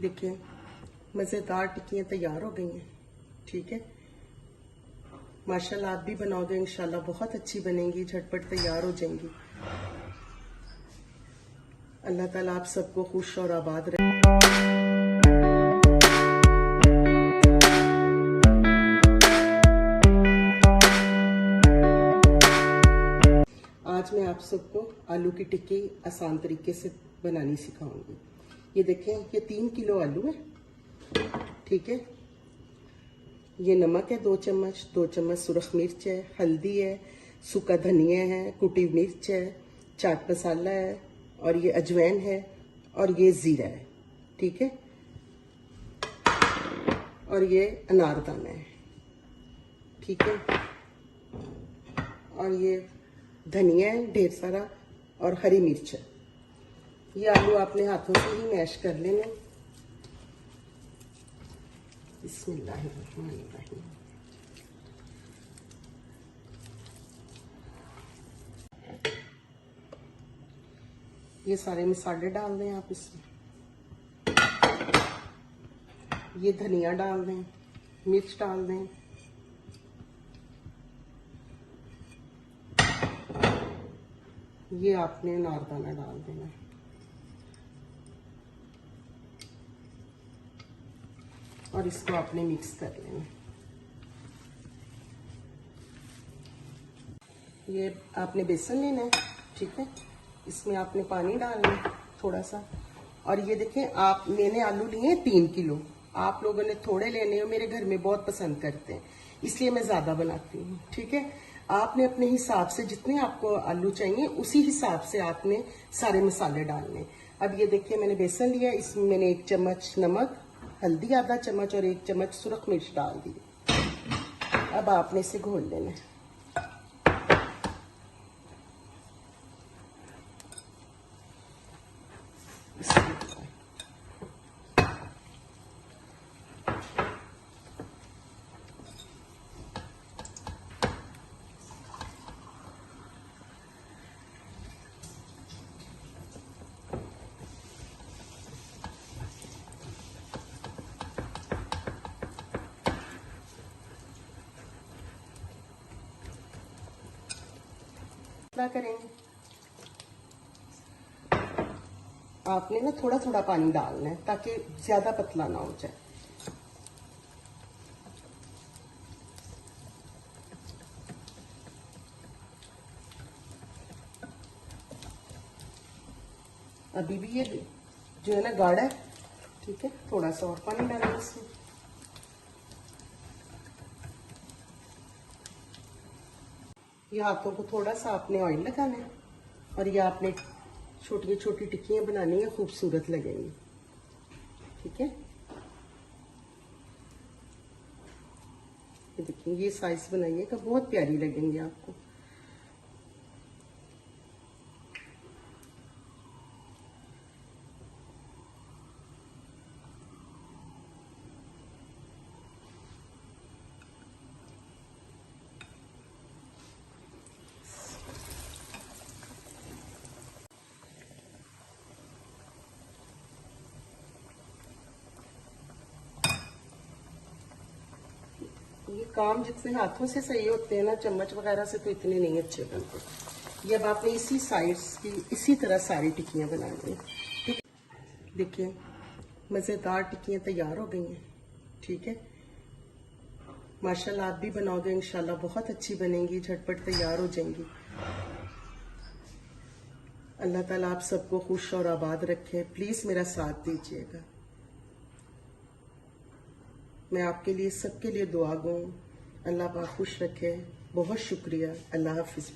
देखिए मज़ेदार टिक्कियाँ तैयार हो गई हैं। ठीक है, माशाल्लाह आप भी बनाओगे इंशाल्लाह बहुत अच्छी बनेंगी, झटपट तैयार हो जाएंगी। अल्लाह ताला आप सबको खुश और आबाद रखे। आज मैं आप सबको आलू की टिक्की आसान तरीके से बनानी सिखाऊंगी। ये देखें, ये 3 किलो आलू है। ठीक है, ये नमक है 2 चम्मच, 2 चम्मच सुरख मिर्च है, हल्दी है, सूखा धनिया है, कुटी मिर्च है, चाट मसाला है, और ये अजवाइन है, और ये ज़ीरा है। ठीक है, और ये अनारदाना है। ठीक है, और ये धनिया है ढेर सारा, और हरी मिर्च है। ये आलू आपने हाथों से ही मैश कर लेने। बिस्मिल्लाहिर्रहमानिर्रहीम। ये सारे मसाले डाल दें आप इसमें। ये धनिया डाल दें, मिर्च डाल दें, ये आपने अनारदाना डाल देना है, और इसको आपने मिक्स कर लेना। ये आपने बेसन लेना है। ठीक है, इसमें आपने पानी डालना है थोड़ा सा। और ये देखें, आप मैंने आलू लिए 3 किलो, आप लोगों ने थोड़े लेने हो, मेरे घर में बहुत पसंद करते हैं इसलिए मैं ज़्यादा बनाती हूँ। ठीक है, आपने अपने हिसाब से जितने आपको आलू चाहिए उसी हिसाब से आपने सारे मसाले डालने। अब ये देखिए, मैंने बेसन लिया, इसमें मैंने 1 चम्मच नमक, हल्दी आधा चम्मच और 1 चम्मच सुरख मिर्च डाल दी। अब आपने इसे घोल लेना है। क्या करेंगे, आपने ना थोड़ा थोड़ा पानी डालना है ताकि ज्यादा पतला ना हो जाए। अभी भी ये जो है ना गाढ़ा है। ठीक है, थोड़ा सा और पानी डालेंगे इसमें। ये हाथों को थोड़ा सा आपने ऑयल लगाना है, और ये आपने छोटी छोटी टिक्कियां बनानी है, खूबसूरत लगेंगी। ठीक है, ये देखिए, ये साइज बनाइएगा, बहुत प्यारी लगेंगी आपको। ये काम जितने हाथों से सही होते हैं ना, चम्मच वगैरह से तो इतने नहीं अच्छे बनते। ये अब आपने इसी साइड्स की इसी तरह सारी टिक्कियां बनानी है। ठीक, देखिए मज़ेदार टिक्कियां तैयार हो गई हैं। ठीक है, माशाल्लाह आप भी बनाओगे इंशाल्लाह बहुत अच्छी बनेंगी, झटपट तैयार हो जाएंगी। अल्लाह ताला आप सबको खुश और आबाद रखे। प्लीज़ मेरा साथ दीजिएगा। मैं आपके लिए सबके लिए दुआ गो। अल्लाह पाक खुश रखे। बहुत शुक्रिया। अल्लाह हाफिज़।